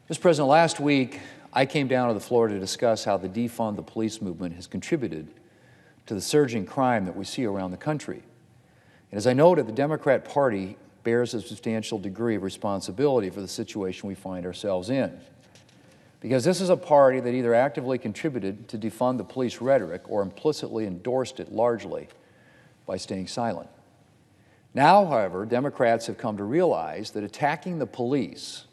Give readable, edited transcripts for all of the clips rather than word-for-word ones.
Mr. President, last week I came down to the floor to discuss how the defund the police movement has contributed to the surging crime that we see around the country. And as I noted, the Democrat Party bears a substantial degree of responsibility for the situation we find ourselves in, because this is a party that either actively contributed to defund the police rhetoric or implicitly endorsed it largely by staying silent. Now, however, Democrats have come to realize that attacking the police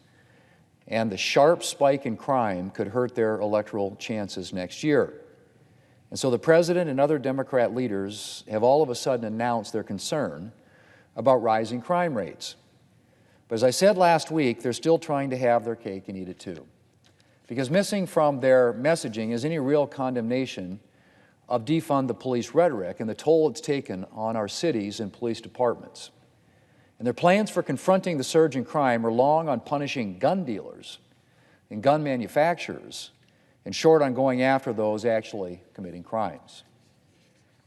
and the sharp spike in crime could hurt their electoral chances next year. And so the President and other Democrat leaders have all of a sudden announced their concern about rising crime rates. But as I said last week, they're still trying to have their cake and eat it too. Because missing from their messaging is any real condemnation of defund the police rhetoric and the toll it's taken on our cities and police departments. And their plans for confronting the surge in crime are long on punishing gun dealers and gun manufacturers, and short on going after those actually committing crimes.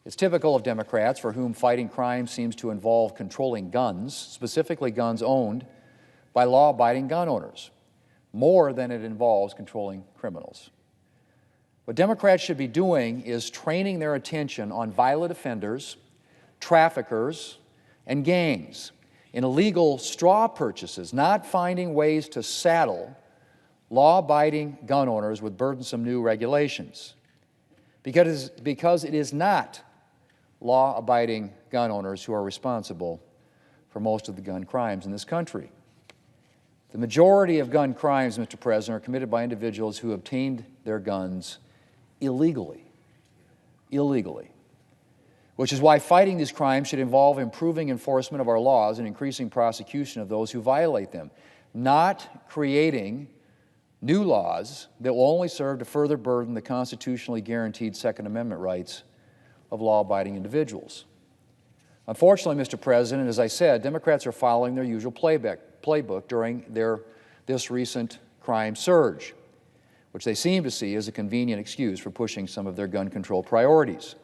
It's typical of Democrats, for whom fighting crime seems to involve controlling guns, specifically guns owned by law-abiding gun owners, more than it involves controlling criminals. What Democrats should be doing is training their attention on violent offenders, traffickers, and gangs in illegal straw purchases, not finding ways to saddle law-abiding gun owners with burdensome new regulations. Because it is not law-abiding gun owners who are responsible for most of the gun crimes in this country. The majority of gun crimes, Mr. President, are committed by individuals who obtained their guns illegally, which is why fighting these crimes should involve improving enforcement of our laws and increasing prosecution of those who violate them, not creating new laws that will only serve to further burden the constitutionally guaranteed Second Amendment rights of law-abiding individuals. Unfortunately, Mr. President, as I said, Democrats are following their usual playbook during this recent crime surge, which they seem to see as a convenient excuse for pushing some of their gun control priorities.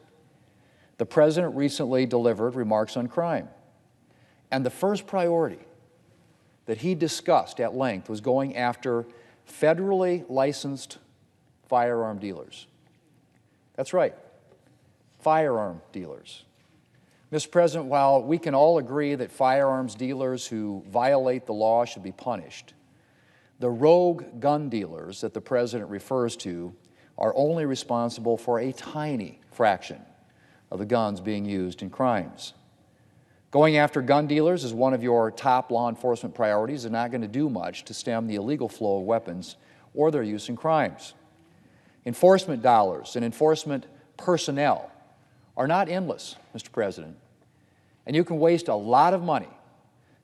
The President recently delivered remarks on crime, and the first priority that he discussed at length was going after federally licensed firearm dealers. That's right, firearm dealers. Mr. President, while we can all agree that firearms dealers who violate the law should be punished, the rogue gun dealers that the President refers to are only responsible for a tiny fraction of the guns being used in crimes. Going after gun dealers is one of your top law enforcement priorities and not going to do much to stem the illegal flow of weapons or their use in crimes. Enforcement dollars and enforcement personnel are not endless, Mr. President, and you can waste a lot of money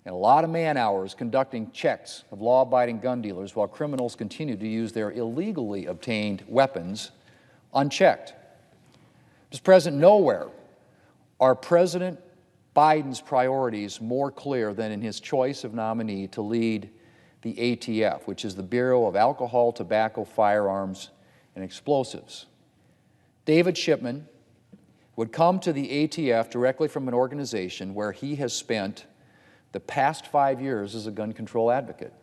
and a lot of man-hours conducting checks of law-abiding gun dealers while criminals continue to use their illegally obtained weapons unchecked. Mr. President, nowhere are President Biden's priorities more clear than in his choice of nominee to lead the ATF, which is the Bureau of Alcohol, Tobacco, Firearms, and Explosives. David Shipman would come to the ATF directly from an organization where he has spent the past 5 years as a gun control advocate.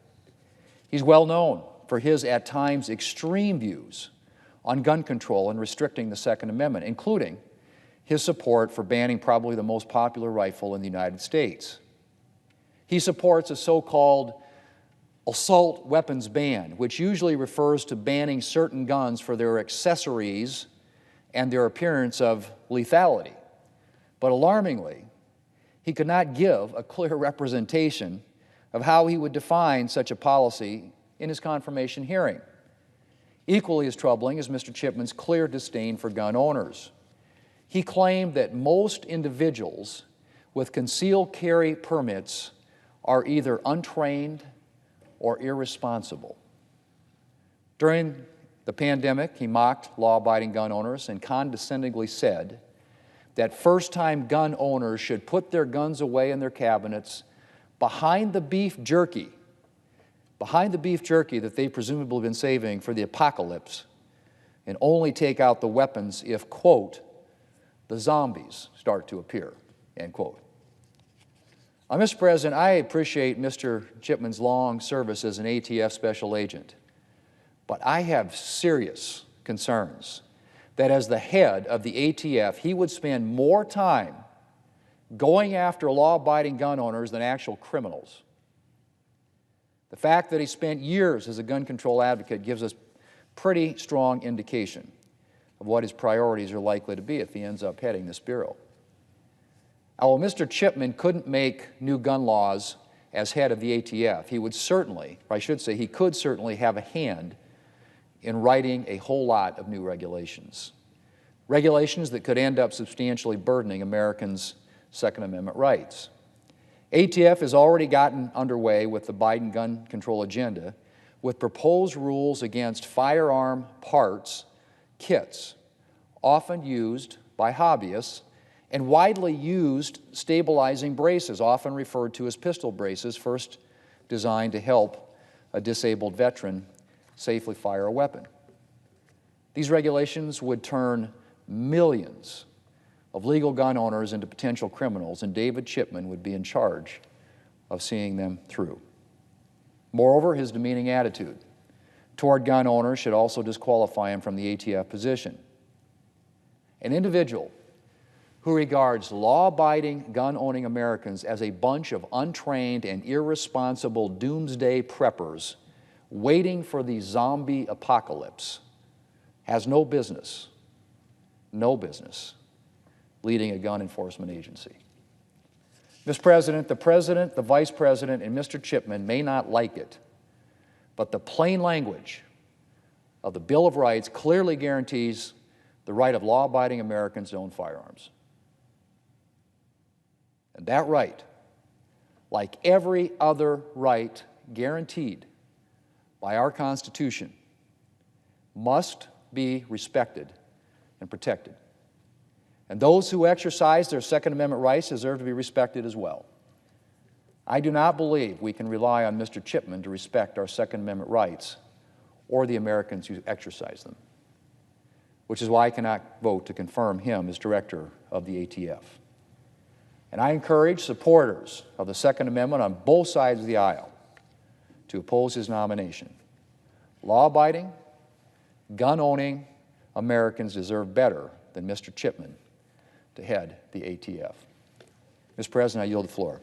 He's well known for his, at times, extreme views on gun control and restricting the Second Amendment, including his support for banning probably the most popular rifle in the United States. He supports a so-called assault weapons ban, which usually refers to banning certain guns for their accessories and their appearance of lethality. But alarmingly, he could not give a clear representation of how he would define such a policy in his confirmation hearing. Equally as troubling is Mr. Chipman's clear disdain for gun owners. He claimed that most individuals with concealed carry permits are either untrained or irresponsible. During the pandemic, he mocked law-abiding gun owners and condescendingly said that first-time gun owners should put their guns away in their cabinets behind the beef jerky that they've presumably been saving for the apocalypse, and only take out the weapons if, quote, the zombies start to appear, end quote. Mr. President, I appreciate Mr. Chipman's long service as an ATF special agent. But I have serious concerns that as the head of the ATF, he would spend more time going after law-abiding gun owners than actual criminals. The fact that he spent years as a gun control advocate gives us pretty strong indication of what his priorities are likely to be if he ends up heading this bureau. Now, while Mr. Chipman couldn't make new gun laws as head of the ATF, he would certainly, or I should say, he could certainly have a hand in writing a whole lot of new regulations. Regulations that could end up substantially burdening Americans' Second Amendment rights. ATF has already gotten underway with the Biden gun control agenda with proposed rules against firearm parts, kits, often used by hobbyists, and widely used stabilizing braces, often referred to as pistol braces, first designed to help a disabled veteran safely fire a weapon. These regulations would turn millions of legal gun owners into potential criminals, and David Chipman would be in charge of seeing them through. Moreover, his demeaning attitude toward gun owners should also disqualify him from the ATF position. An individual who regards law-abiding, gun-owning Americans as a bunch of untrained and irresponsible doomsday preppers waiting for the zombie apocalypse has no business leading a gun enforcement agency. Mr. President, the Vice President, and Mr. Chipman may not like it, but the plain language of the Bill of Rights clearly guarantees the right of law-abiding Americans to own firearms. And that right, like every other right guaranteed by our Constitution, must be respected and protected. And those who exercise their Second Amendment rights deserve to be respected as well. I do not believe we can rely on Mr. Chipman to respect our Second Amendment rights or the Americans who exercise them, which is why I cannot vote to confirm him as director of the ATF. And I encourage supporters of the Second Amendment on both sides of the aisle to oppose his nomination. Law-abiding, gun-owning Americans deserve better than Mr. Chipman to head the ATF. Mr. President, I yield the floor.